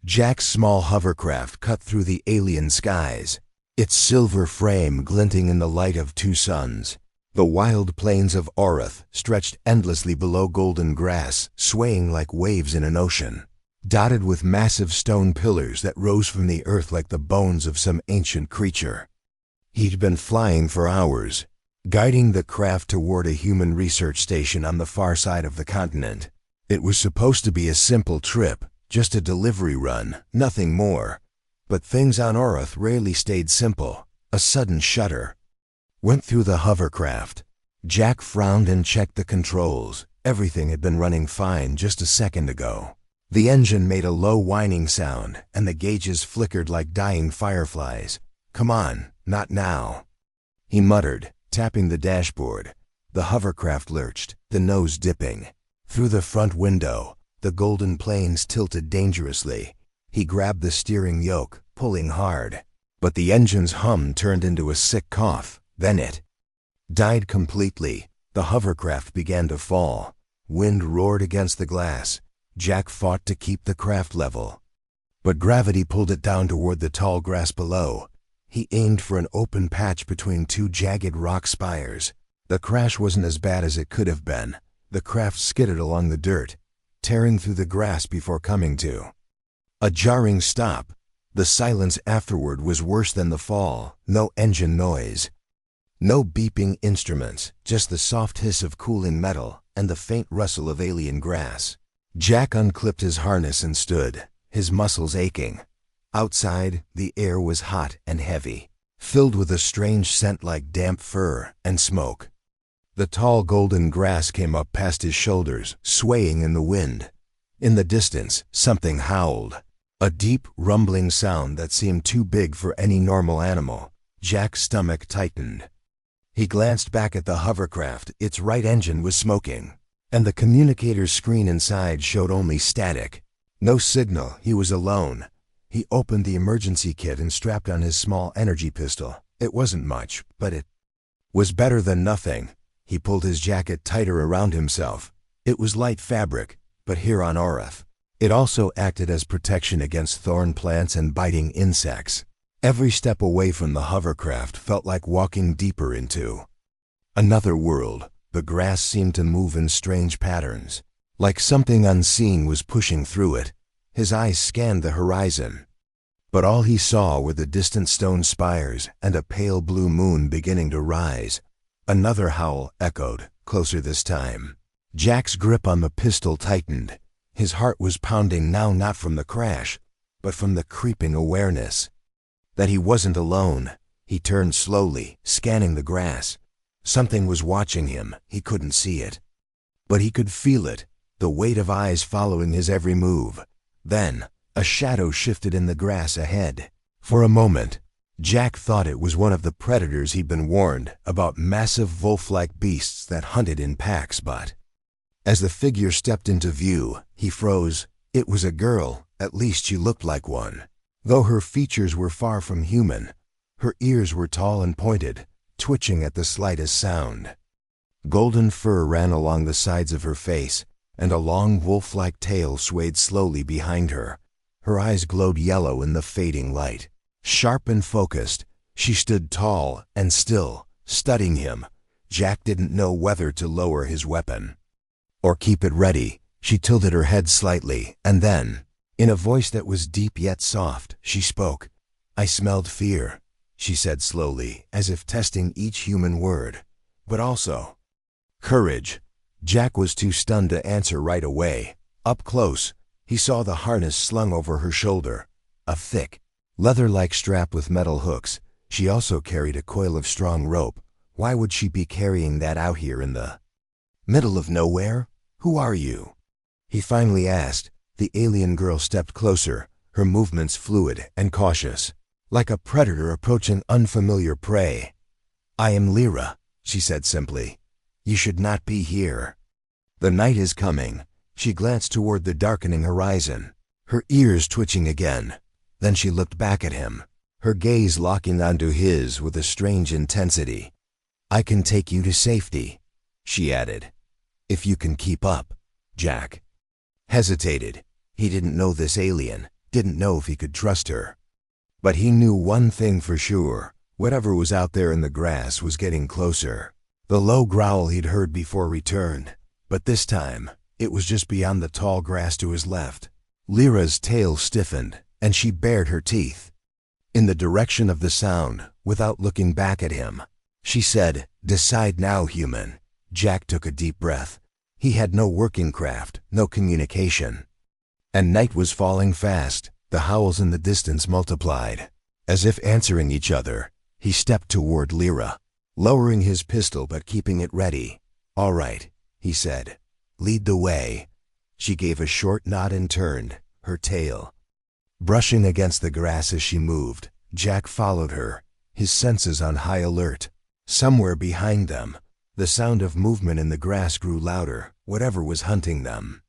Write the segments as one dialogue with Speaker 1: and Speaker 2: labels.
Speaker 1: Jack's small hovercraft cut through the alien skies, its silver frame glinting in the light of two suns. The wild plains of Orath stretched endlessly below golden grass, swaying like waves in an ocean, dotted with massive stone pillars that rose from the earth like the bones of some ancient creature. He'd been flying for hours, guiding the craft toward a human research station on the far side of the continent. It was supposed to be a simple trip, just a delivery run, nothing more. But things on Orath rarely stayed simple. A sudden shudder went through the hovercraft. Jack frowned and checked the controls. Everything had been running fine just a second ago. The engine made a low whining sound, and the gauges flickered like dying fireflies. "Come on, not now," he muttered, tapping the dashboard. The hovercraft lurched, the nose dipping. Through the front window, the golden plains tilted dangerously. He grabbed the steering yoke, pulling hard. But the engine's hum turned into a sick cough. Then it died completely. The hovercraft began to fall. Wind roared against the glass. Jack fought to keep the craft level, but gravity pulled it down toward the tall grass below. He aimed for an open patch between two jagged rock spires. The crash wasn't as bad as it could have been. The craft skidded along the dirt, tearing through the grass before coming to a jarring stop. The silence afterward was worse than the fall. No engine noise, no beeping instruments, just the soft hiss of cooling metal and the faint rustle of alien grass. Jack unclipped his harness and stood, his muscles aching. Outside, the air was hot and heavy, filled with a strange scent like damp fur and smoke. The tall golden grass came up past his shoulders, swaying in the wind. In the distance, something howled, a deep, rumbling sound that seemed too big for any normal animal. Jack's stomach tightened. He glanced back at the hovercraft. Its right engine was smoking, and the communicator's screen inside showed only static. No signal. He was alone. He opened the emergency kit and strapped on his small energy pistol. It wasn't much, but it was better than nothing. He pulled his jacket tighter around himself. It was light fabric, but here on Orath, it also acted as protection against thorn plants and biting insects. Every step away from the hovercraft felt like walking deeper into another world. The grass seemed to move in strange patterns, like something unseen was pushing through it. His eyes scanned the horizon, but all he saw were the distant stone spires and a pale blue moon beginning to rise. Another howl echoed, closer this time. Jack's grip on the pistol tightened. His heart was pounding now, not from the crash, but from the creeping awareness that he wasn't alone. He turned slowly, scanning the grass. Something was watching him. He couldn't see it, but he could feel it, the weight of eyes following his every move. Then, a shadow shifted in the grass ahead. For a moment, Jack thought it was one of the predators he'd been warned about, massive wolf-like beasts that hunted in packs. But as the figure stepped into view, he froze. It was a girl. At least she looked like one, though her features were far from human. Her ears were tall and pointed, twitching at the slightest sound. Golden fur ran along the sides of her face, and a long wolf-like tail swayed slowly behind her. Her eyes glowed yellow in the fading light. Sharp and focused, she stood tall and still, studying him. Jack didn't know whether to lower his weapon or keep it ready. She tilted her head slightly, and then, in a voice that was deep yet soft, she spoke. "I smelled fear," she said slowly, as if testing each human word. "But also courage." Jack was too stunned to answer right away. Up close, he saw the harness slung over her shoulder, a thick, leather-like strap with metal hooks. She also carried a coil of strong rope. Why would she be carrying that out here in the middle of nowhere? "Who are you?" he finally asked. The alien girl stepped closer, her movements fluid and cautious, like a predator approaching unfamiliar prey. "I am Lyra," she said simply. "You should not be here. The night is coming." She glanced toward the darkening horizon, her ears twitching again. Then she looked back at him, her gaze locking onto his with a strange intensity. "I can take you to safety," she added, "if you can keep up." Jack hesitated. He didn't know this alien, didn't know if he could trust her. But he knew one thing for sure. Whatever was out there in the grass was getting closer. The low growl he'd heard before returned, but this time, it was just beyond the tall grass to his left. Lyra's tail stiffened, and she bared her teeth. In the direction of the sound, without looking back at him, she said, "Decide now, human." Jack took a deep breath. He had no working craft, no communication. And night was falling fast. The howls in the distance multiplied. As if answering each other, he stepped toward Lyra, lowering his pistol but keeping it ready. "All right," he said. "Lead the way." She gave a short nod and turned, her tail brushing against the grass as she moved. Jack followed her, his senses on high alert. Somewhere behind them, the sound of movement in the grass grew louder. Whatever was hunting them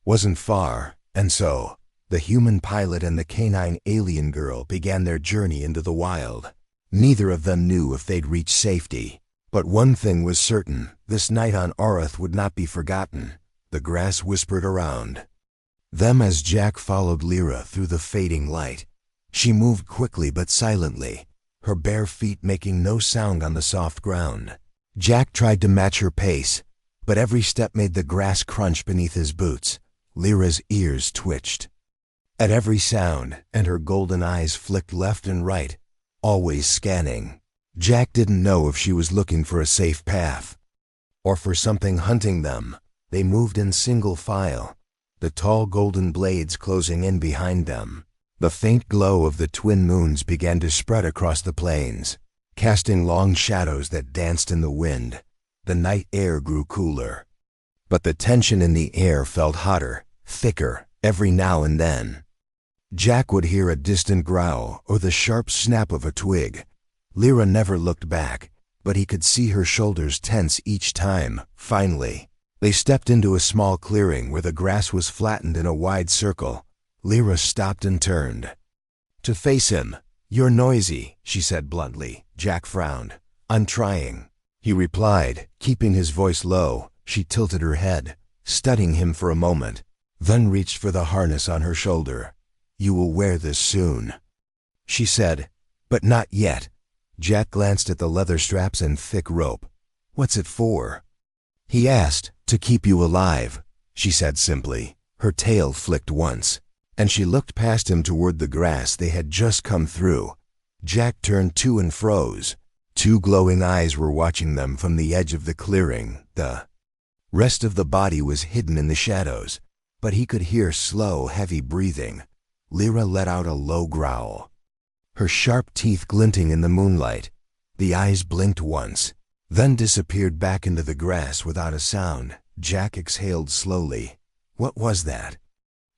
Speaker 1: wasn't far, and so the human pilot and the canine alien girl began their journey into the wild. Neither of them knew if they'd reach safety. But one thing was certain, this night on Arath would not be forgotten. The grass whispered around them as Jack followed Lyra through the fading light. She moved quickly but silently, her bare feet making no sound on the soft ground. Jack tried to match her pace, but every step made the grass crunch beneath his boots. Lyra's ears twitched at every sound, and her golden eyes flicked left and right, always scanning. Jack didn't know if she was looking for a safe path or for something hunting them. They moved in single file, the tall golden blades closing in behind them. The faint glow of the twin moons began to spread across the plains, casting long shadows that danced in the wind. The night air grew cooler, but the tension in the air felt hotter, thicker, every now and then. Jack would hear a distant growl or the sharp snap of a twig. Lyra never looked back, but he could see her shoulders tense each time. Finally, they stepped into a small clearing where the grass was flattened in a wide circle. Lyra stopped and turned to face him. "You're noisy," she said bluntly. Jack frowned. "I'm trying," he replied, keeping his voice low. She tilted her head, studying him for a moment, then reached for the harness on her shoulder. "You will wear this soon," she said. "But not yet." Jack glanced at the leather straps and thick rope. "What's it for?" he asked. "To keep you alive," she said simply. Her tail flicked once, and she looked past him toward the grass they had just come through. Jack turned to and froze. Two glowing eyes were watching them from the edge of the clearing. The rest of the body was hidden in the shadows, but he could hear slow, heavy breathing. Lyra let out a low growl, her sharp teeth glinting in the moonlight. The eyes blinked once, then disappeared back into the grass without a sound. Jack exhaled slowly. "What was that?"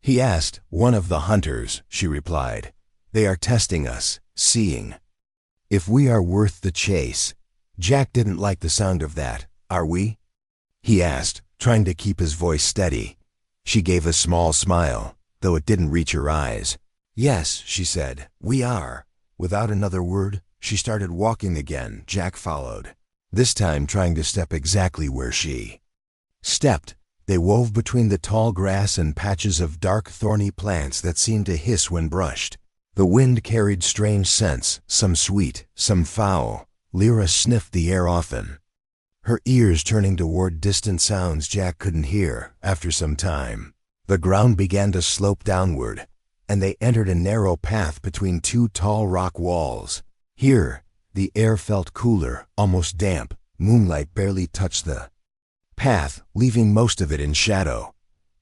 Speaker 1: he asked. "One of the hunters," she replied. "They are testing us, seeing if we are worth the chase." Jack didn't like the sound of that. "Are we?" he asked, trying to keep his voice steady. She gave a small smile, though it didn't reach her eyes. "Yes," she said, "we are." Without another word, she started walking again. Jack followed, this time trying to step exactly where she stepped. They wove between the tall grass and patches of dark, thorny plants that seemed to hiss when brushed. The wind carried strange scents, some sweet, some foul. Lyra sniffed the air often, her ears turning toward distant sounds Jack couldn't hear. After some time, the ground began to slope downward, and they entered a narrow path between two tall rock walls. Here, the air felt cooler, almost damp. Moonlight barely touched the path, leaving most of it in shadow.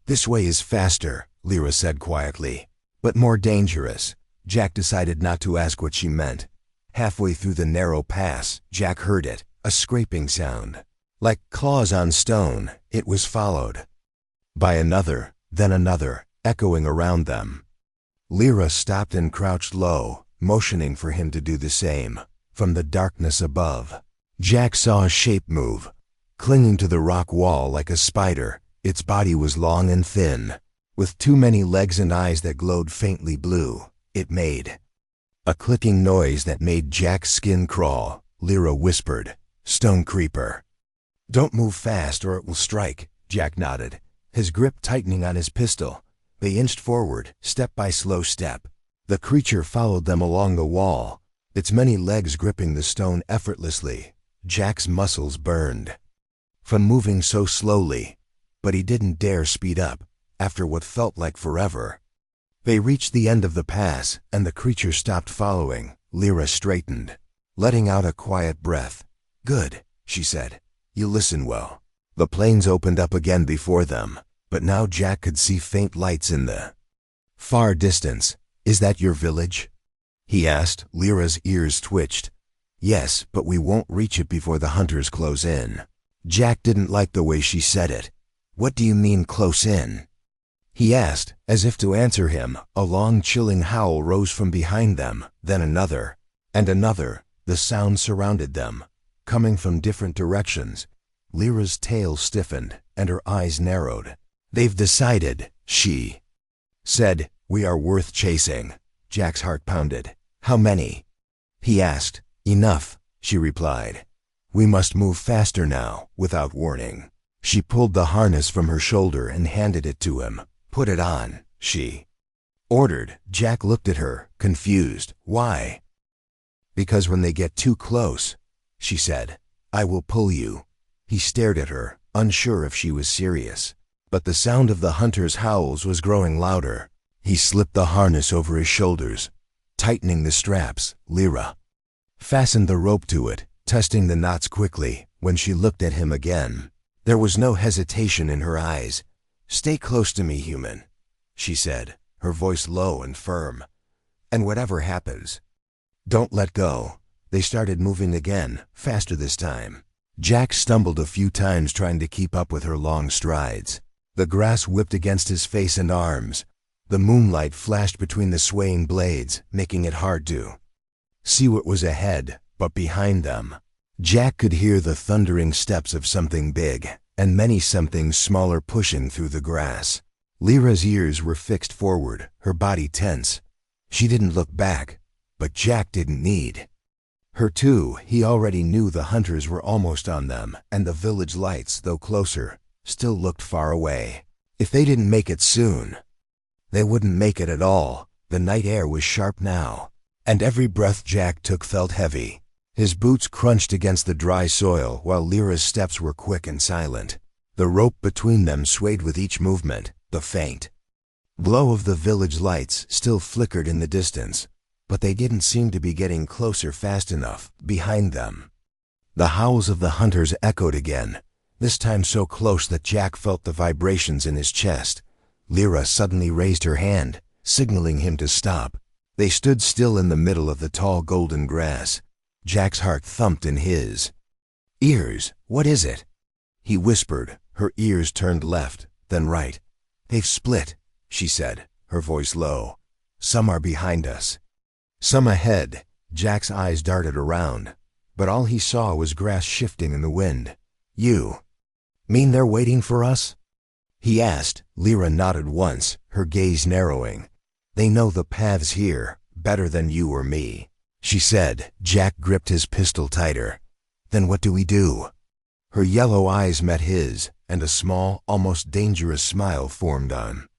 Speaker 1: "This way is faster," Lyra said quietly, "but more dangerous." Jack decided not to ask what she meant. Halfway through the narrow pass, Jack heard it, a scraping sound, like claws on stone. It was followed by another, then another, echoing around them. Lyra stopped and crouched low, motioning for him to do the same. From the darkness above, Jack saw a shape move, clinging to the rock wall like a spider. Its body was long and thin, with too many legs and eyes that glowed faintly blue. It made a clicking noise that made Jack's skin crawl. Lyra whispered, "Stone creeper." "Don't move fast or it will strike," Jack nodded, his grip tightening on his pistol. They inched forward, step by slow step. The creature followed them along the wall, its many legs gripping the stone effortlessly. Jack's muscles burned from moving so slowly, but he didn't dare speed up after what felt like forever. They reached the end of the pass, and the creature stopped following. Lyra straightened, letting out a quiet breath. "Good," she said. "You listen well." The plains opened up again before them, but now Jack could see faint lights in the far distance. "Is that your village?" he asked. Lyra's ears twitched. "Yes, but we won't reach it before the hunters close in." Jack didn't like the way she said it. "What do you mean, close in?" he asked. As if to answer him, a long, chilling howl rose from behind them, then another, and another. The sound surrounded them, coming from different directions. Lyra's tail stiffened, and her eyes narrowed. "They've decided," she said. "We are worth chasing." Jack's heart pounded. "How many?" he asked. "Enough," she replied. "We must move faster now." Without warning, she pulled the harness from her shoulder and handed it to him. "Put it on," she ordered. Jack looked at her, confused. "Why?" "Because when they get too close," she said, "I will pull you." He stared at her, unsure if she was serious. But the sound of the hunter's howls was growing louder. He slipped the harness over his shoulders, tightening the straps. Lyra fastened the rope to it, testing the knots quickly. When she looked at him again, there was no hesitation in her eyes. "Stay close to me, human," she said, her voice low and firm. "And whatever happens, don't let go." They started moving again, faster this time. Jack stumbled a few times trying to keep up with her long strides. The grass whipped against his face and arms. The moonlight flashed between the swaying blades, making it hard to see what was ahead, but behind them, Jack could hear the thundering steps of something big, and many somethings smaller pushing through the grass. Lyra's ears were fixed forward, her body tense. She didn't look back, but Jack didn't need her to. He already knew the hunters were almost on them, and the village lights, though closer, still looked far away. If they didn't make it soon, they wouldn't make it at all. The night air was sharp now, and every breath Jack took felt heavy. His boots crunched against the dry soil, while Lyra's steps were quick and silent. The rope between them swayed with each movement. The faint glow of the village lights still flickered in the distance, but they didn't seem to be getting closer fast enough. Behind them, the howls of the hunters echoed again, this time so close that Jack felt the vibrations in his chest. Lyra suddenly raised her hand, signaling him to stop. They stood still in the middle of the tall golden grass. Jack's heart thumped in his ears. "What is it?" he whispered. Her ears turned left, then right. "They've split," she said, her voice low. "Some are behind us, some ahead." Jack's eyes darted around, but all he saw was grass shifting in the wind. "You mean they're waiting for us?" he asked. Lyra nodded once, her gaze narrowing. "They know the paths here better than you or me," she said. Jack gripped his pistol tighter. "Then what do we do?" Her yellow eyes met his, and a small, almost dangerous smile formed on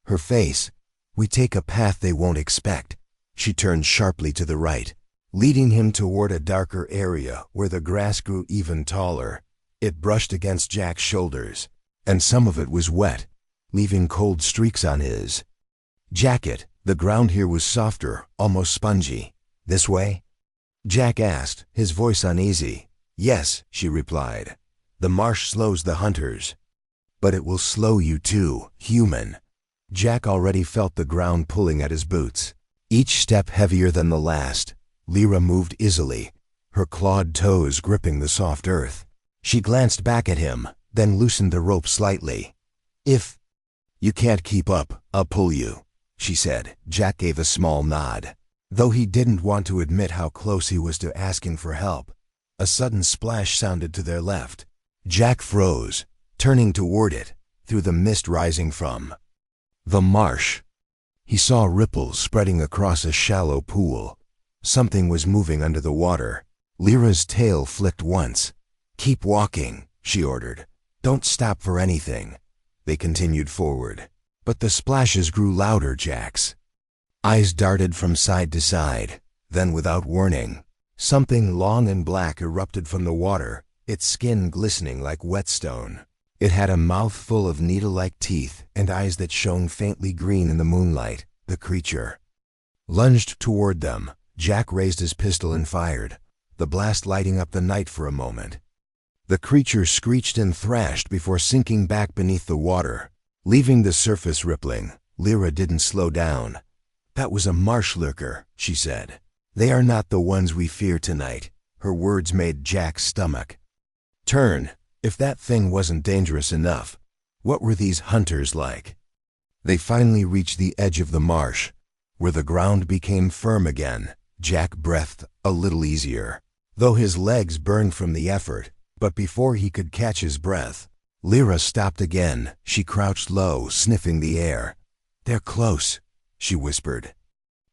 Speaker 1: her face. "We take a path they won't expect." She turned sharply to the right, leading him toward a darker area where the grass grew even taller. It brushed against Jack's shoulders, and some of it was wet, leaving cold streaks on his jacket. The ground here was softer, almost spongy. "This way?" Jack asked, his voice uneasy. "Yes," she replied. "The marsh slows the hunters, but it will slow you too, human." Jack already felt the ground pulling at his boots, each step heavier than the last. Lyra moved easily, her clawed toes gripping the soft earth. She glanced back at him, then loosened the rope slightly. "If you can't keep up, I'll pull you," she said. Jack gave a small nod, though he didn't want to admit how close he was to asking for help. A sudden splash sounded to their left. Jack froze, turning toward it, through the mist rising from the marsh. He saw ripples spreading across a shallow pool. Something was moving under the water. Lyra's tail flicked once. "Keep walking," she ordered. "Don't stop for anything." They continued forward, But the splashes grew louder, Jack's eyes darted from side to side. Then, without warning, something long and black erupted from the water, its skin glistening like whetstone. It had a mouth full of needle-like teeth and eyes that shone faintly green in the moonlight. The creature lunged toward them. Jack raised his pistol and fired, the blast lighting up the night for a moment. The creature screeched and thrashed before sinking back beneath the water, leaving the surface rippling. Lyra didn't slow down. "That was a marsh lurker," she said. "They are not the ones we fear tonight." Her words made Jack's stomach turn. If that thing wasn't dangerous enough, what were these hunters like? They finally reached the edge of the marsh, where the ground became firm again. Jack breathed a little easier, though his legs burned from the effort. But before he could catch his breath, Lyra stopped again. She crouched low, sniffing the air. "They're close," she whispered.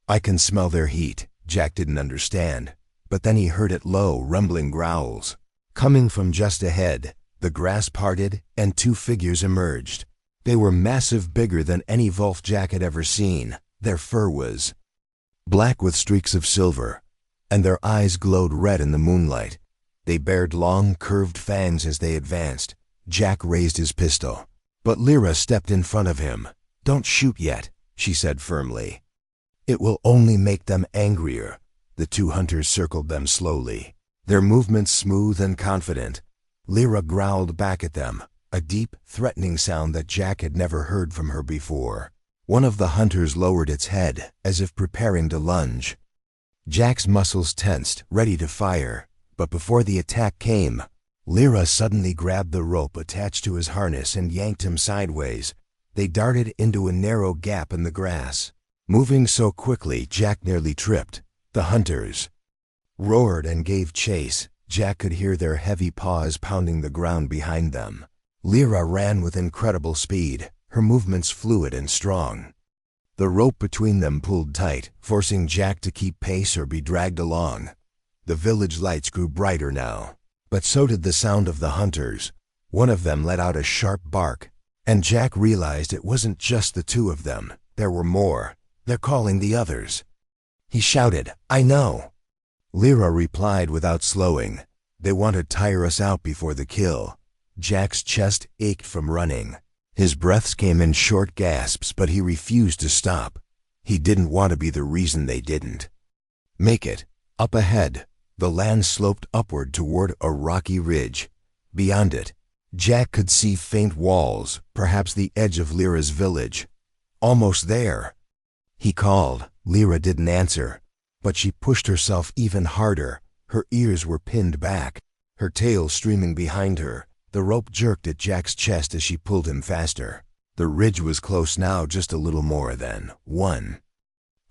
Speaker 1: "I can smell their heat." Jack didn't understand, but then he heard it low, rumbling growls. Coming from just ahead, the grass parted and two figures emerged. They were massive, bigger than any wolf Jack had ever seen. Their fur was black with streaks of silver, and their eyes glowed red in the moonlight. They bared long, curved fangs as they advanced. Jack raised his pistol, but Lyra stepped in front of him. "Don't shoot yet," she said firmly. "It will only make them angrier." The two hunters circled them slowly, their movements smooth and confident. Lyra growled back at them, a deep, threatening sound that Jack had never heard from her before. One of the hunters lowered its head, as if preparing to lunge. Jack's muscles tensed, ready to fire. But before the attack came, Lyra suddenly grabbed the rope attached to his harness and yanked him sideways. They darted into a narrow gap in the grass. Moving so quickly, Jack nearly tripped. The hunters roared and gave chase. Jack could hear their heavy paws pounding the ground behind them. Lyra ran with incredible speed, her movements fluid and strong. The rope between them pulled tight, forcing Jack to keep pace or be dragged along. The village lights grew brighter now, but so did the sound of the hunters. One of them let out a sharp bark, and Jack realized it wasn't just the two of them. There were more. "They're calling the others." He shouted, "I know." Lyra replied without slowing, "They want to tire us out before the kill." Jack's chest ached from running. His breaths came in short gasps, but he refused to stop. He didn't want to be the reason they didn't make it. Up ahead, the land sloped upward toward a rocky ridge. Beyond it, Jack could see faint walls, perhaps the edge of Lyra's village. Almost there. He called. Lyra didn't answer, but she pushed herself even harder. Her ears were pinned back, her tail streaming behind her. The rope jerked at Jack's chest as she pulled him faster. The ridge was close now, just a little more than. One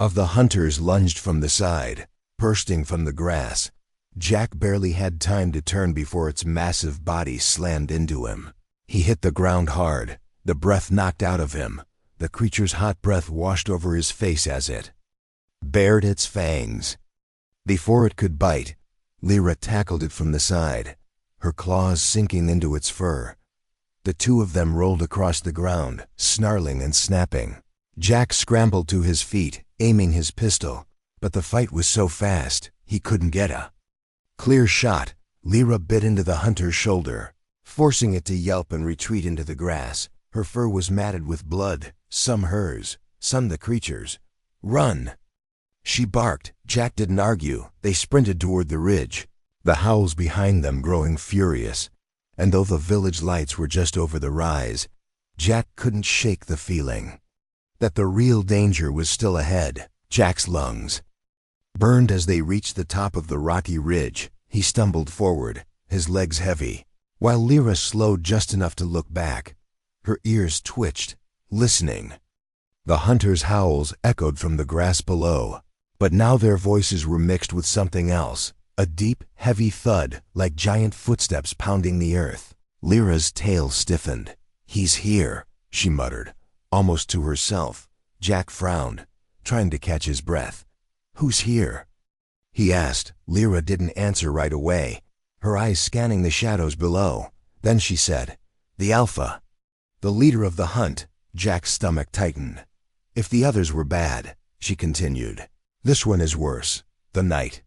Speaker 1: of the hunters lunged from the side, bursting from the grass. Jack barely had time to turn before its massive body slammed into him. He hit the ground hard, the breath knocked out of him. The creature's hot breath washed over his face as it bared its fangs. Before it could bite, Lyra tackled it from the side, her claws sinking into its fur. The two of them rolled across the ground, snarling and snapping. Jack scrambled to his feet, aiming his pistol, but the fight was so fast, he couldn't get a clear shot. Lyra bit into the hunter's shoulder, forcing it to yelp and retreat into the grass. Her fur was matted with blood, some hers, some the creature's. "Run!" she barked. Jack didn't argue. They sprinted toward the ridge, the howls behind them growing furious. And though the village lights were just over the rise, Jack couldn't shake the feeling that the real danger was still ahead. Jack's lungs burned as they reached the top of the rocky ridge. He stumbled forward, his legs heavy, while Lyra slowed just enough to look back. Her ears twitched, listening. The hunters' howls echoed from the grass below, but now their voices were mixed with something else, a deep, heavy thud, like giant footsteps pounding the earth. Lyra's tail stiffened. "He's here," she muttered, almost to herself. Jack frowned, trying to catch his breath. "Who's here?" he asked. Lyra didn't answer right away, her eyes scanning the shadows below. Then she said, "The Alpha, the leader of the hunt." Jack's stomach tightened. If the others were bad, she continued, this one is worse. The night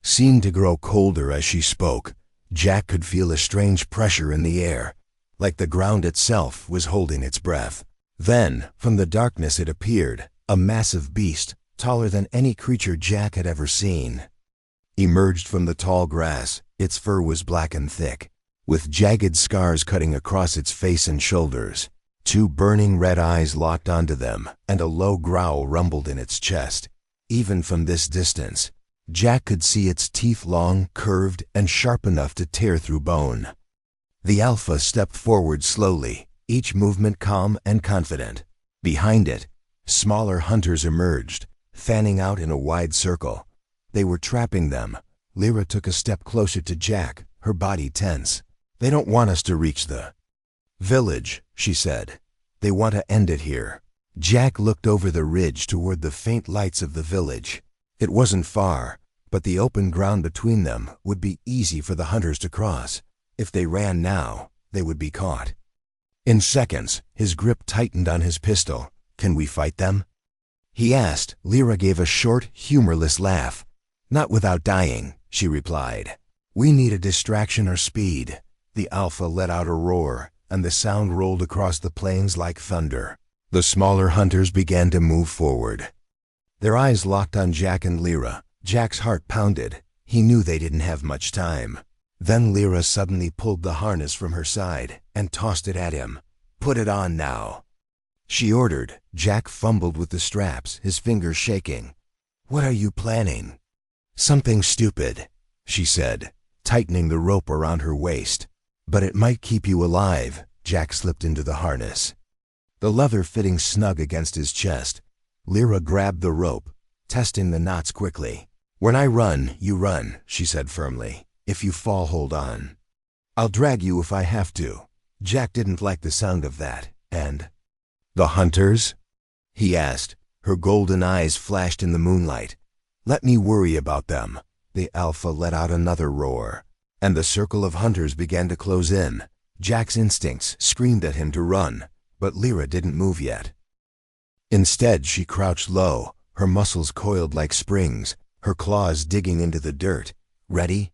Speaker 1: seemed to grow colder as she spoke. Jack could feel a strange pressure in the air, like the ground itself was holding its breath. Then, from the darkness it appeared, a massive beast, taller than any creature Jack had ever seen, emerged from the tall grass. Its fur was black and thick, with jagged scars cutting across its face and shoulders. Two burning red eyes locked onto them, and a low growl rumbled in its chest. Even from this distance, Jack could see its teeth long, curved, and sharp enough to tear through bone. The alpha stepped forward slowly, each movement calm and confident. Behind it, smaller hunters emerged, fanning out in a wide circle. They were trapping them. Lyra took a step closer to Jack, her body tense. They don't want us to reach the village, she said. They want to end it here. Jack looked over the ridge toward the faint lights of the village. It wasn't far, but the open ground between them would be easy for the hunters to cross. If they ran now, they would be caught. In seconds, his grip tightened on his pistol. Can we fight them? He asked. Lyra gave a short, humorless laugh. Not without dying, she replied. We need a distraction or speed. The alpha let out a roar, and the sound rolled across the plains like thunder. The smaller hunters began to move forward. Their eyes locked on Jack and Lyra. Jack's heart pounded. He knew they didn't have much time. Then Lyra suddenly pulled the harness from her side and tossed it at him. Put it on now, she ordered. Jack fumbled with the straps, his fingers shaking. What are you planning? Something stupid, she said, tightening the rope around her waist. But it might keep you alive. Jack slipped into the harness, the leather fitting snug against his chest. Lyra grabbed the rope, testing the knots quickly. When I run, you run, she said firmly. If you fall, hold on. I'll drag you if I have to. Jack didn't like the sound of that. And the hunters? He asked. Her golden eyes flashed in the moonlight. Let me worry about them. The alpha let out another roar, and the circle of hunters began to close in. Jack's instincts screamed at him to run, but Lyra didn't move yet. Instead, she crouched low, her muscles coiled like springs, her claws digging into the dirt. Ready?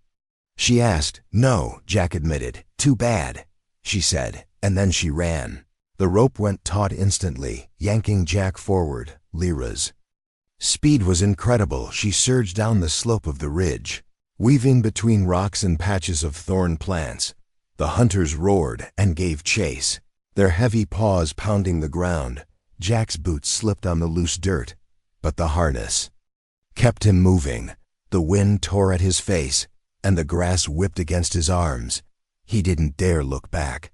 Speaker 1: She asked. No, Jack admitted. Too bad, she said, and then she ran. The rope went taut instantly, yanking Jack forward. Lyra's speed was incredible. She surged down the slope of the ridge, weaving between rocks and patches of thorn plants. The hunters roared and gave chase, their heavy paws pounding the ground. Jack's boots slipped on the loose dirt, but the harness kept him moving. The wind tore at his face, and the grass whipped against his arms. He didn't dare look back.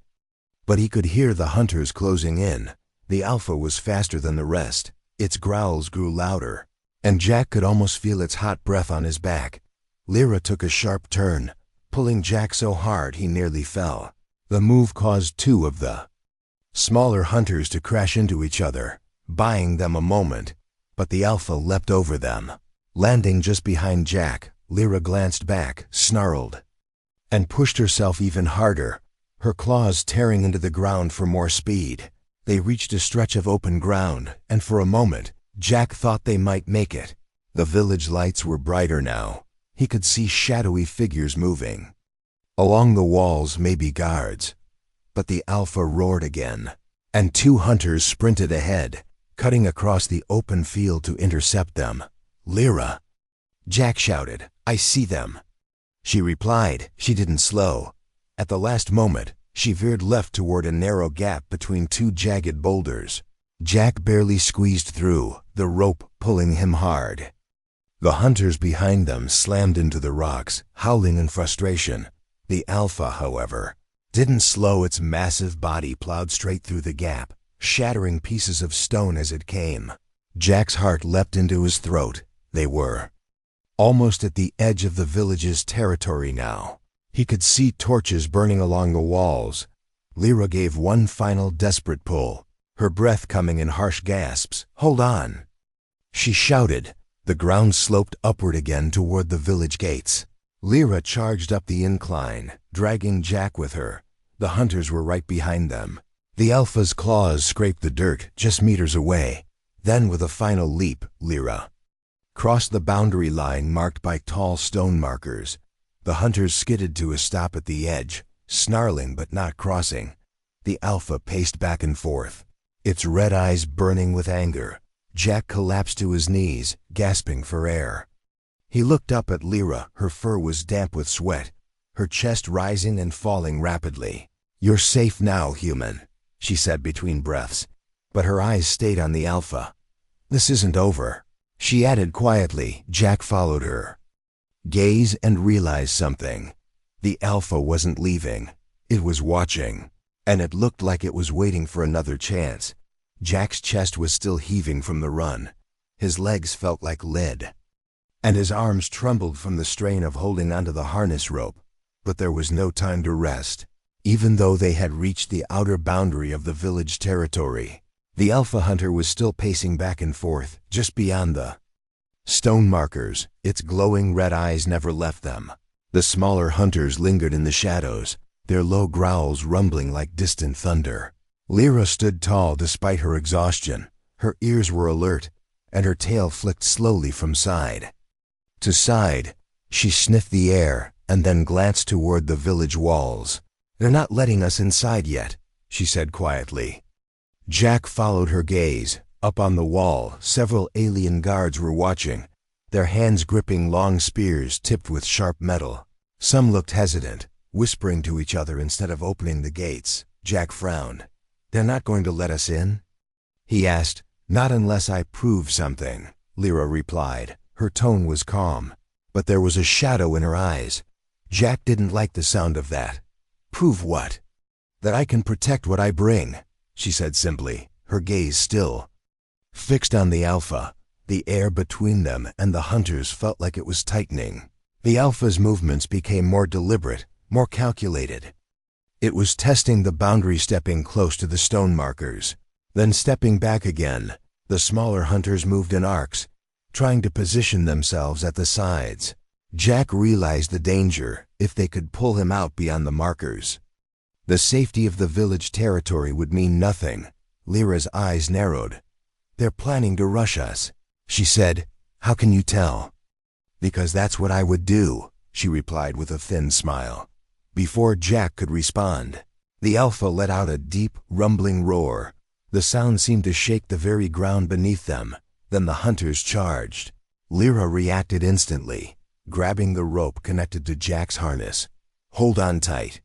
Speaker 1: But he could hear the hunters closing in. The alpha was faster than the rest. Its growls grew louder, and Jack could almost feel its hot breath on his back. Lyra took a sharp turn, pulling Jack so hard he nearly fell. The move caused two of the smaller hunters to crash into each other, buying them a moment, but the alpha leapt over them. Landing just behind Jack, Lyra glanced back, snarled, and pushed herself even harder, her claws tearing into the ground for more speed. They reached a stretch of open ground, and for a moment, Jack thought they might make it. The village lights were brighter now. He could see shadowy figures moving. Along the walls, maybe guards. But the alpha roared again, and two hunters sprinted ahead, cutting across the open field to intercept them. Lyra! Jack shouted. I see them. She replied. She didn't slow. At the last moment, she veered left toward a narrow gap between two jagged boulders. Jack barely squeezed through, the rope pulling him hard. The hunters behind them slammed into the rocks, howling in frustration. The alpha, however, didn't slow. Its massive body plowed straight through the gap, shattering pieces of stone as it came. Jack's heart leapt into his throat. They were almost at the edge of the village's territory now. He could see torches burning along the walls. Lyra gave one final desperate pull, her breath coming in harsh gasps. Hold on, she shouted. The ground sloped upward again toward the village gates. Lyra charged up the incline, dragging Jack with her. The hunters were right behind them. The alpha's claws scraped the dirt just meters away. Then with a final leap, Lyra crossed the boundary line marked by tall stone markers. The hunters skidded to a stop at the edge, snarling but not crossing. The alpha paced back and forth, its red eyes burning with anger. Jack collapsed to his knees, gasping for air. He looked up at Lyra. Her fur was damp with sweat, her chest rising and falling rapidly. "You're safe now, human," she said between breaths, but her eyes stayed on the alpha. "This isn't over," she added quietly. Jack followed her gaze and realized something. The alpha wasn't leaving. It was watching, and it looked like it was waiting for another chance. Jack's chest was still heaving from the run. His legs felt like lead, and his arms trembled from the strain of holding onto the harness rope. But there was no time to rest. Even though they had reached the outer boundary of the village territory, the alpha hunter was still pacing back and forth, just beyond the stone markers. Its glowing red eyes never left them. The smaller hunters lingered in the shadows, their low growls rumbling like distant thunder. Lyra stood tall despite her exhaustion. Her ears were alert, and her tail flicked slowly from side to side. She sniffed the air and then glanced toward the village walls. "They're not letting us inside yet," she said quietly. Jack followed her gaze. Up on the wall, several alien guards were watching, their hands gripping long spears tipped with sharp metal. Some looked hesitant, whispering to each other instead of opening the gates. Jack frowned. "They're not going to let us in?" he asked. "Not unless I prove something," Lyra replied. Her tone was calm, but there was a shadow in her eyes. Jack didn't like the sound of that. "Prove what?" "That I can protect what I bring," she said simply, her gaze still fixed on the alpha. The air between them and the hunters felt like it was tightening. The alpha's movements became more deliberate, more calculated. It was testing the boundary, stepping close to the stone markers, then stepping back again. The smaller hunters moved in arcs, trying to position themselves at the sides. Jack realized the danger if they could pull him out beyond the markers. The safety of the village territory would mean nothing. Lyra's eyes narrowed. "They're planning to rush us," she said. "How can you tell?" "Because that's what I would do," she replied with a thin smile. Before Jack could respond, the alpha let out a deep, rumbling roar. The sound seemed to shake the very ground beneath them. Then the hunters charged. Lyra reacted instantly, grabbing the rope connected to Jack's harness. "Hold on tight,"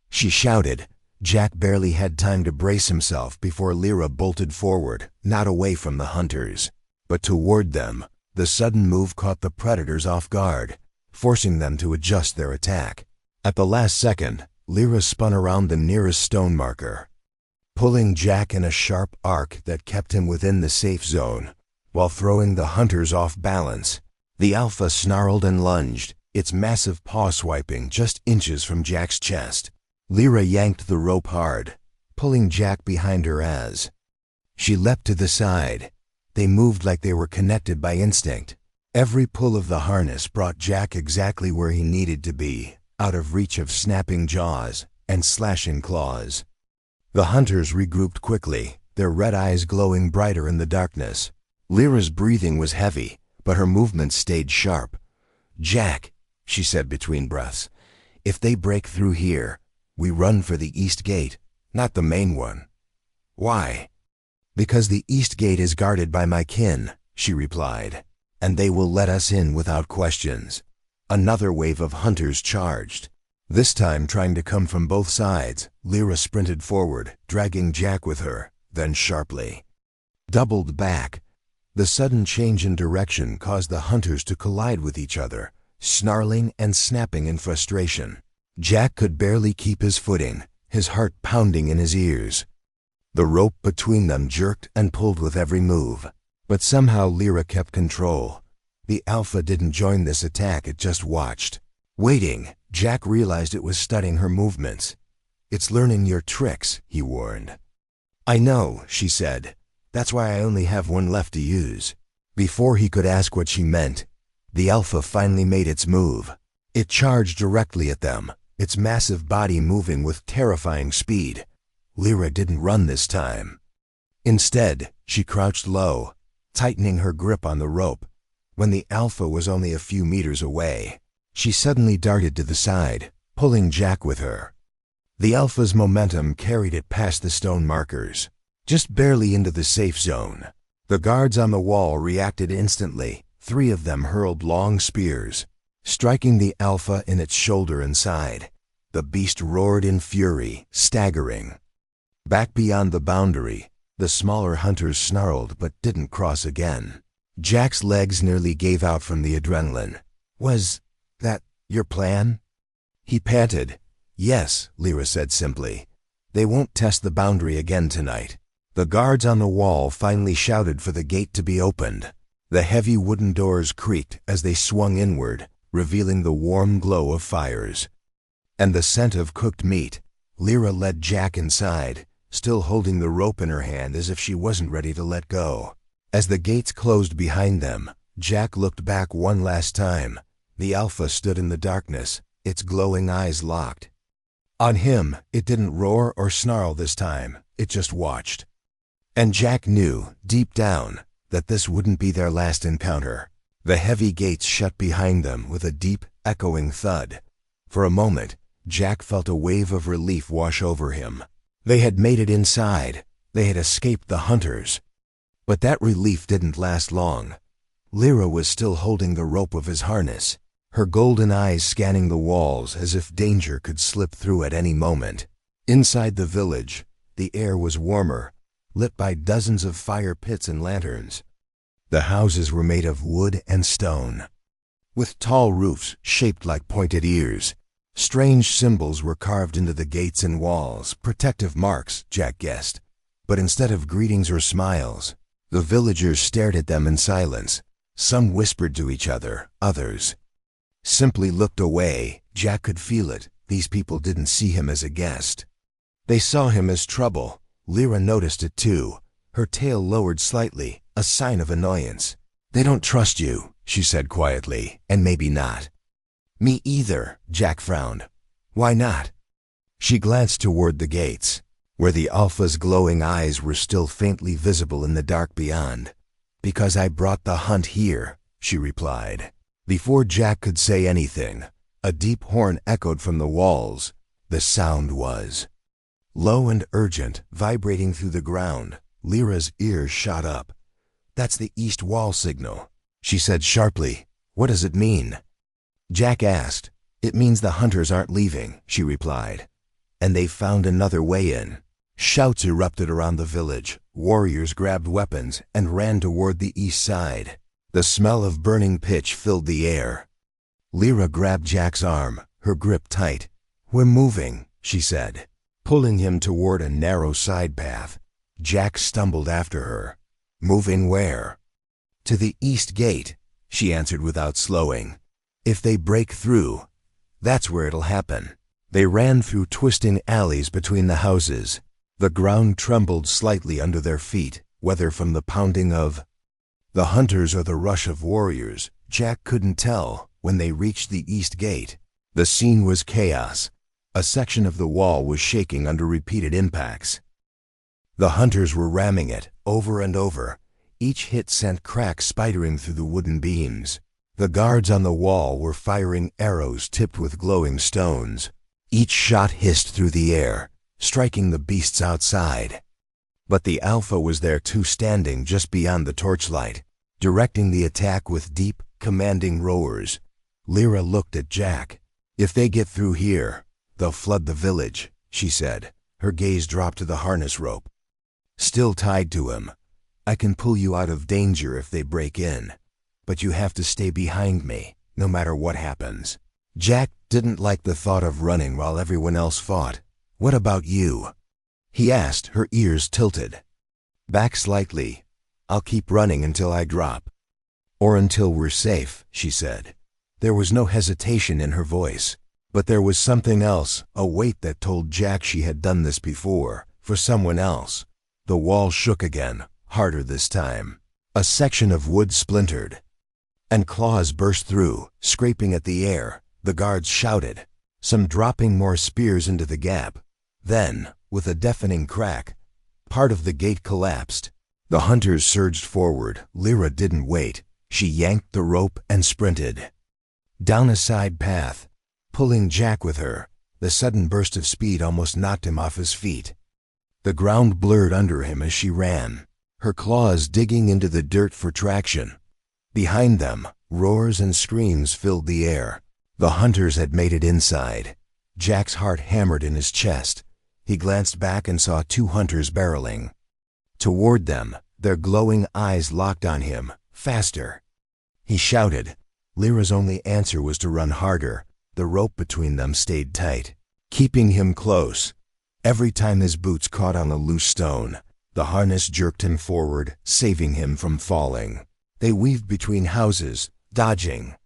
Speaker 1: she shouted. Jack barely had time to brace himself before Lyra bolted forward, not away from the hunters, but toward them. The sudden move caught the predators off guard, forcing them to adjust their attack. At the last second, Lyra spun around the nearest stone marker, pulling Jack in a sharp arc that kept him within the safe zone, while throwing the hunters off balance. The alpha snarled and lunged, its massive paw swiping just inches from Jack's chest. Lyra yanked the rope hard, pulling Jack behind her as she leapt to the side. They moved like they were connected by instinct. Every pull of the harness brought Jack exactly where he needed to be, out of reach of snapping jaws and slashing claws. The hunters regrouped quickly, their red eyes glowing brighter in the darkness. Lyra's breathing was heavy, but her movements stayed sharp. "Jack," she said between breaths, "if they break through here, we run for the east gate, not the main one." "Why?" "Because the east gate is guarded by my kin," she replied, "and they will let us in without questions." Another wave of hunters charged, this time trying to come from both sides. Lyra sprinted forward, dragging Jack with her, then sharply doubled back. The sudden change in direction caused the hunters to collide with each other, snarling and snapping in frustration. Jack could barely keep his footing, his heart pounding in his ears. The rope between them jerked and pulled with every move, but somehow Lyra kept control. The alpha didn't join this attack, it just watched. Waiting, Jack realized it was studying her movements. "It's learning your tricks," he warned. "I know," she said. "That's why I only have one left to use." Before he could ask what she meant, the alpha finally made its move. It charged directly at them, its massive body moving with terrifying speed. Lyra didn't run this time. Instead, she crouched low, tightening her grip on the rope. When the Alpha was only a few meters away, she suddenly darted to the side, pulling Jack with her. The Alpha's momentum carried it past the stone markers, just barely into the safe zone. The guards on the wall reacted instantly. 3 of them hurled long spears, striking the Alpha in its shoulder and side. The beast roared in fury, staggering. Back beyond the boundary, the smaller hunters snarled but didn't cross again. Jack's legs nearly gave out from the adrenaline. "Was that your plan?" he panted. "Yes," Lyra said simply. "They won't test the boundary again tonight." The guards on the wall finally shouted for the gate to be opened. The heavy wooden doors creaked as they swung inward, revealing the warm glow of fires and the scent of cooked meat. Lyra led Jack inside, still holding the rope in her hand as if she wasn't ready to let go. As the gates closed behind them, Jack looked back one last time. The Alpha stood in the darkness, its glowing eyes locked. On him, it didn't roar or snarl this time, it just watched. And Jack knew, deep down, that this wouldn't be their last encounter. The heavy gates shut behind them with a deep, echoing thud. For a moment, Jack felt a wave of relief wash over him. They had made it inside. They had escaped the hunters. But that relief didn't last long. Lyra was still holding the rope of his harness, her golden eyes scanning the walls as if danger could slip through at any moment. Inside the village, the air was warmer, lit by dozens of fire pits and lanterns. The houses were made of wood and stone, with tall roofs shaped like pointed ears. Strange symbols were carved into the gates and walls, protective marks, Jack guessed. But instead of greetings or smiles, the villagers stared at them in silence. Some whispered to each other, others simply looked away. Jack could feel it. These people didn't see him as a guest. They saw him as trouble. Lyra noticed it too. Her tail lowered slightly, a sign of annoyance. "They don't trust you," she said quietly, "and maybe not." "Me either," Jack frowned. "Why not?" She glanced toward the gates, where the Alpha's glowing eyes were still faintly visible in the dark beyond. "Because I brought the hunt here," she replied. Before Jack could say anything, a deep horn echoed from the walls. The sound was low and urgent, vibrating through the ground. Lyra's ears shot up. "That's the east wall signal," she said sharply. "What does it mean?" Jack asked. "It means the hunters aren't leaving," she replied. "And they found another way in." Shouts erupted around the village. Warriors grabbed weapons and ran toward the east side. The smell of burning pitch filled the air. Lyra grabbed Jack's arm, her grip tight. "We're moving," she said, pulling him toward a narrow side path. Jack stumbled after her. "Moving where?" "To the east gate," she answered without slowing. "If they break through, that's where it'll happen." They ran through twisting alleys between the houses. The ground trembled slightly under their feet, whether from the pounding of the hunters or the rush of warriors. Jack couldn't tell. When they reached the east gate, the scene was chaos. A section of the wall was shaking under repeated impacts. The hunters were ramming it, over and over. Each hit sent cracks spidering through the wooden beams. The guards on the wall were firing arrows tipped with glowing stones. Each shot hissed through the air, striking the beasts outside. But the Alpha was there too, standing just beyond the torchlight, directing the attack with deep, commanding roars. Lyra looked at Jack. "If they get through here, they'll flood the village," she said. Her gaze dropped to the harness rope, still tied to him. "I can pull you out of danger if they break in, but you have to stay behind me, no matter what happens." Jack didn't like the thought of running while everyone else fought. "What about you?" he asked, her ears tilted. "Back slightly. I'll keep running until I drop." "Or until we're safe," she said. There was no hesitation in her voice, but there was something else, a weight that told Jack she had done this before, for someone else. The wall shook again, harder this time. A section of wood splintered, and claws burst through, scraping at the air. The guards shouted, some dropping more spears into the gap. Then, With a deafening crack, part of the gate collapsed. The hunters surged forward. Lyra didn't wait. She yanked the rope and sprinted down a side path, pulling Jack with her. The sudden burst of speed almost knocked him off his feet. The ground blurred under him as she ran, her claws digging into the dirt for traction. Behind them, roars and screams filled the air. The hunters had made it inside. Jack's heart hammered in his chest. He glanced back and saw 2 hunters barreling toward them, their glowing eyes locked on him. Faster! He shouted. Lyra's only answer was to run harder. The rope between them stayed tight, keeping him close. Every time his boots caught on a loose stone, the harness jerked him forward, saving him from falling. They weaved between houses, dodging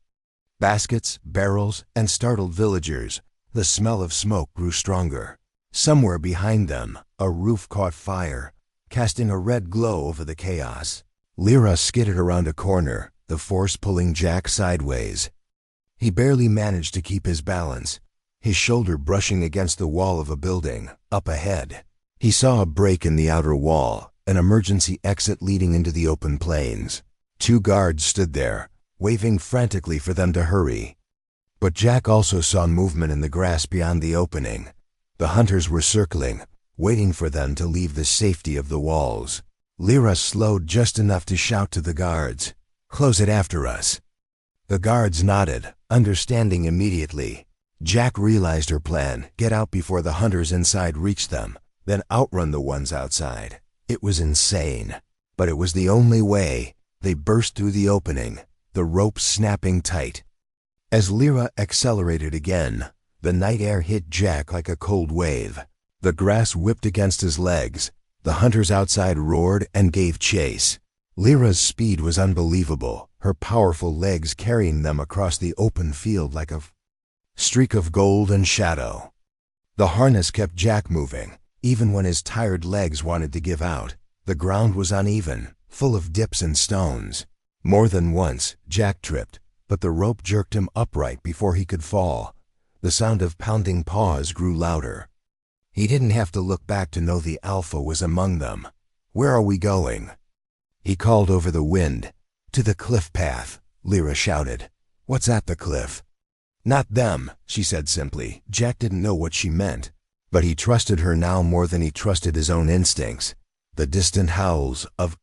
Speaker 1: baskets, barrels, and startled villagers. The smell of smoke grew stronger. Somewhere behind them, a roof caught fire, casting a red glow over the chaos. Lyra skidded around a corner, the force pulling Jack sideways. He barely managed to keep his balance, his shoulder brushing against the wall of a building. Up ahead, he saw a break in the outer wall, an emergency exit leading into the open plains. 2 guards stood there, waving frantically for them to hurry. But Jack also saw movement in the grass beyond the opening. The hunters were circling, waiting for them to leave the safety of the walls. Lyra slowed just enough to shout to the guards, "Close it after us." The guards nodded, understanding immediately. Jack realized her plan: get out before the hunters inside reached them, then outrun the ones outside. It was insane, but it was the only way. They burst through the opening, the rope snapping tight. As Lyra accelerated again, the night air hit Jack like a cold wave. The grass whipped against his legs. The hunters outside roared and gave chase. Lyra's speed was unbelievable, her powerful legs carrying them across the open field like a streak of gold and shadow. The harness kept Jack moving, even when his tired legs wanted to give out. The ground was uneven, full of dips and stones. More than once, Jack tripped, but the rope jerked him upright before he could fall. The sound of pounding paws grew louder. He didn't have to look back to know the Alpha was among them. "Where are we going?" He called over the wind. "To the cliff path," Lyra shouted. "What's at the cliff?" "Not them," she said simply. Jack didn't know what she meant, but he trusted her now more than he trusted his own instincts. The distant howls of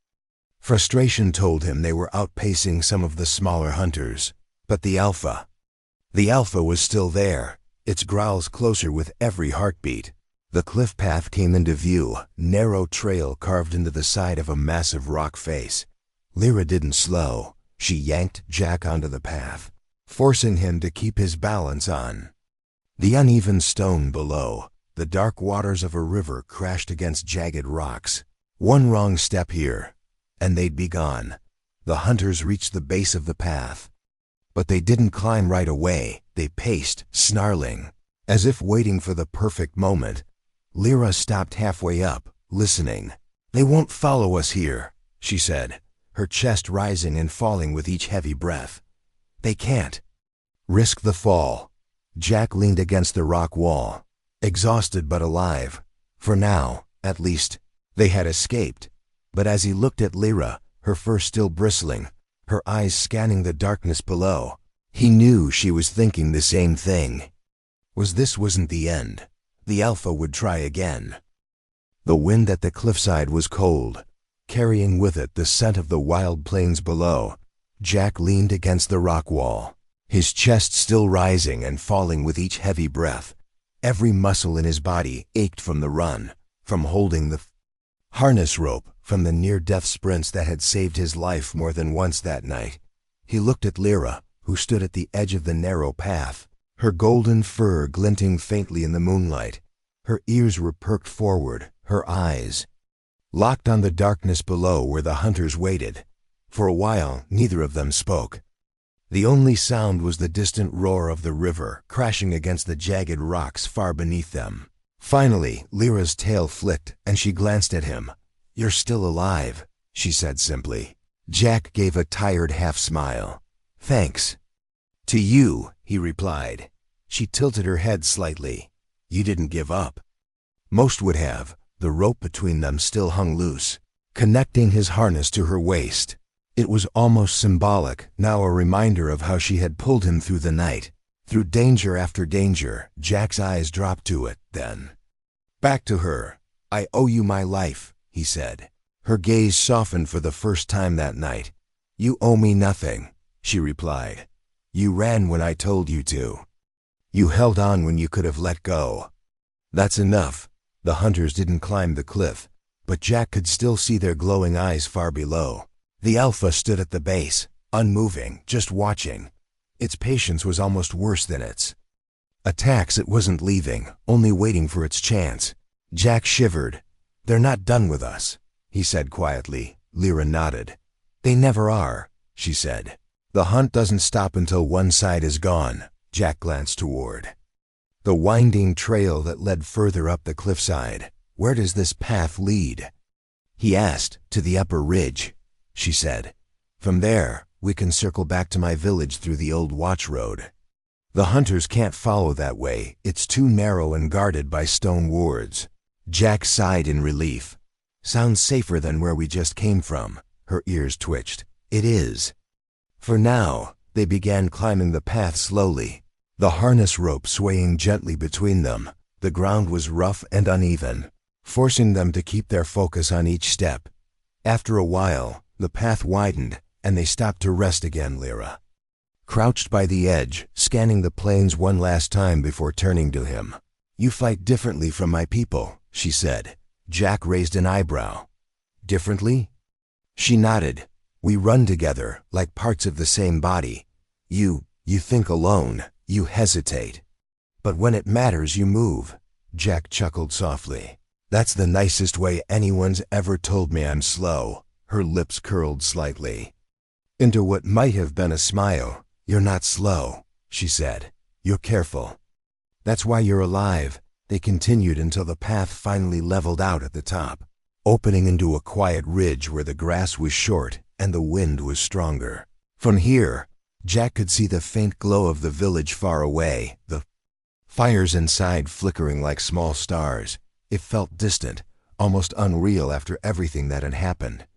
Speaker 1: frustration told him they were outpacing some of the smaller hunters. But the Alpha was still there, its growls closer with every heartbeat. The cliff path came into view, narrow trail carved into the side of a massive rock face. Lyra didn't slow. She yanked Jack onto the path, forcing him to keep his balance on the uneven stone below. The dark waters of a river crashed against jagged rocks. One wrong step here, and they'd be gone. The hunters reached the base of the path. But they didn't climb right away. They paced, snarling, as if waiting for the perfect moment. Lyra stopped halfway up, listening. "They won't follow us here," she said, her chest rising and falling with each heavy breath. "They can't risk the fall." Jack leaned against the rock wall, exhausted but alive. For now, at least, they had escaped. But as he looked at Lyra, her fur still bristling, her eyes scanning the darkness below, he knew she was thinking the same thing. This wasn't the end. The Alpha would try again. The wind at the cliffside was cold, carrying with it the scent of the wild plains below. Jack leaned against the rock wall, his chest still rising and falling with each heavy breath. Every muscle in his body ached from the run, from holding the harness rope, from the near-death sprints that had saved his life more than once that night. He looked at Lyra, who stood at the edge of the narrow path, her golden fur glinting faintly in the moonlight. Her ears were perked forward, her eyes locked on the darkness below where the hunters waited. For a while, neither of them spoke. The only sound was the distant roar of the river crashing against the jagged rocks far beneath them. Finally, Lyra's tail flicked, and she glanced at him. "You're still alive," she said simply. Jack gave a tired half-smile. "Thanks." "To you," he replied. She tilted her head slightly. "You didn't give up." Most would have. The rope between them still hung loose, connecting his harness to her waist. It was almost symbolic, now a reminder of how she had pulled him through the night. Through danger after danger. Jack's eyes dropped to it, then back to her. "I owe you my life," he said. Her gaze softened for the first time that night. "You owe me nothing," she replied. "You ran when I told you to. You held on when you could have let go." That's enough. The hunters didn't climb the cliff, but Jack could still see their glowing eyes far below. The alpha stood at the base, unmoving, just watching. Its patience was almost worse than its attacks. It wasn't leaving, only waiting for its chance. Jack shivered. "They're not done with us," he said quietly. Lyra nodded. "They never are," she said. "The hunt doesn't stop until one side is gone." Jack glanced toward the winding trail that led further up the cliffside. "Where does this path lead?" he asked. "To the upper ridge," she said. "From there, we can circle back to my village through the old watch road." "The hunters can't follow that way. It's too narrow and guarded by stone wards." Jack sighed in relief. "Sounds safer than where we just came from." Her ears twitched. "It is." For now, they began climbing the path slowly, the harness rope swaying gently between them. The ground was rough and uneven, forcing them to keep their focus on each step. After a while, the path widened, and they stopped to rest again. Lyra crouched by the edge, scanning the plains one last time before turning to him. "You fight differently from my people," she said. Jack raised an eyebrow. "Differently?" She nodded. "We run together, like parts of the same body. You think alone, you hesitate. But when it matters, you move." Jack chuckled softly. "That's the nicest way anyone's ever told me I'm slow." Her lips curled slightly into what might have been a smile. "You're not slow," she said. "You're careful. That's why you're alive." They continued until the path finally leveled out at the top, opening into a quiet ridge where the grass was short and the wind was stronger. From here, Jack could see the faint glow of the village far away, the fires inside flickering like small stars. It felt distant, almost unreal after everything that had happened.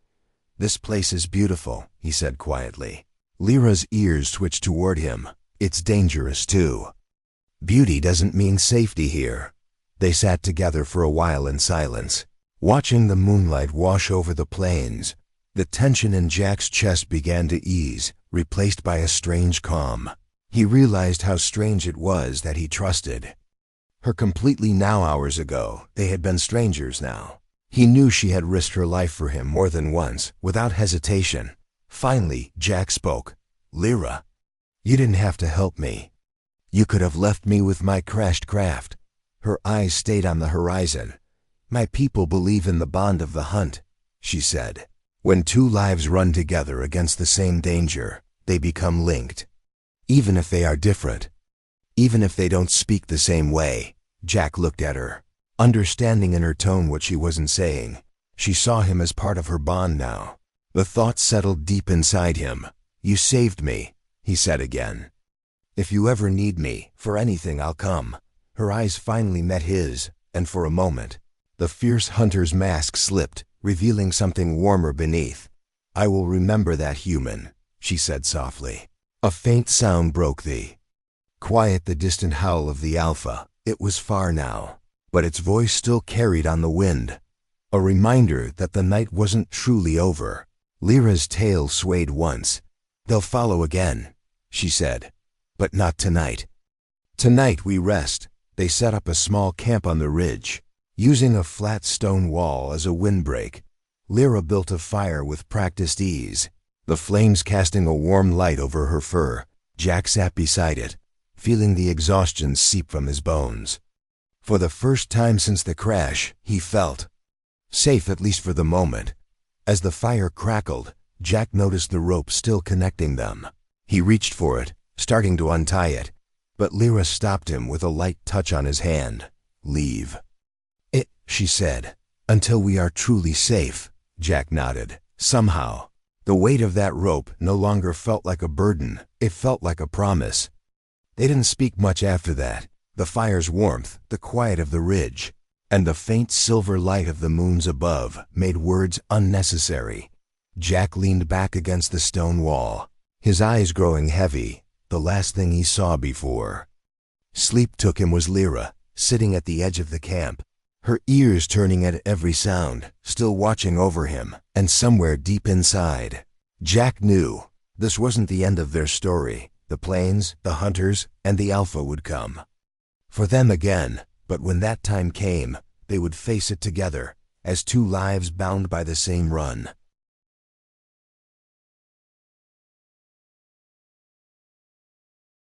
Speaker 1: "This place is beautiful," he said quietly. Lyra's ears twitched toward him. "It's dangerous too." "Beauty doesn't mean safety here." They sat together for a while in silence, watching the moonlight wash over the plains. The tension in Jack's chest began to ease, replaced by a strange calm. He realized how strange it was that he trusted her completely now. Hours ago, they had been strangers now. He knew she had risked her life for him more than once, without hesitation. Finally, Jack spoke. "Lyra, you didn't have to help me. You could have left me with my crashed craft." Her eyes stayed on the horizon. "My people believe in the bond of the hunt," she said. "When two lives run together against the same danger, they become linked. Even if they are different. Even if they don't speak the same way." Jack looked at her, understanding in her tone what she wasn't saying. She saw him as part of her bond now. The thought settled deep inside him. "You saved me," he said again. "If you ever need me, for anything, I'll come." Her eyes finally met his, and for a moment, the fierce hunter's mask slipped, revealing something warmer beneath. "I will remember that, human," she said softly. A faint sound broke the quiet, the distant howl of the alpha. It was far now, but its voice still carried on the wind, a reminder that the night wasn't truly over. Lyra's tail swayed once. "They'll follow again," she said, "but not tonight. Tonight we rest." They set up a small camp on the ridge, using a flat stone wall as a windbreak. Lyra built a fire with practiced ease, the flames casting a warm light over her fur. Jack sat beside it, feeling the exhaustion seep from his bones. For the first time since the crash, he felt safe, at least for the moment. As the fire crackled, Jack noticed the rope still connecting them. He reached for it, starting to untie it, but Lyra stopped him with a light touch on his hand. "Leave it," she said, "until we are truly safe." Jack nodded. Somehow, the weight of that rope no longer felt like a burden. It felt like a promise. They didn't speak much after that. The fire's warmth, the quiet of the ridge, and the faint silver light of the moons above made words unnecessary. Jack leaned back against the stone wall, his eyes growing heavy, the last thing he saw before sleep took him was Lyra, sitting at the edge of the camp, her ears turning at every sound, still watching over him, and somewhere deep inside, Jack knew this wasn't the end of their story. The plains, the hunters, and the Alpha would come for them again, but when that time came, they would face it together, as two lives bound by the same run.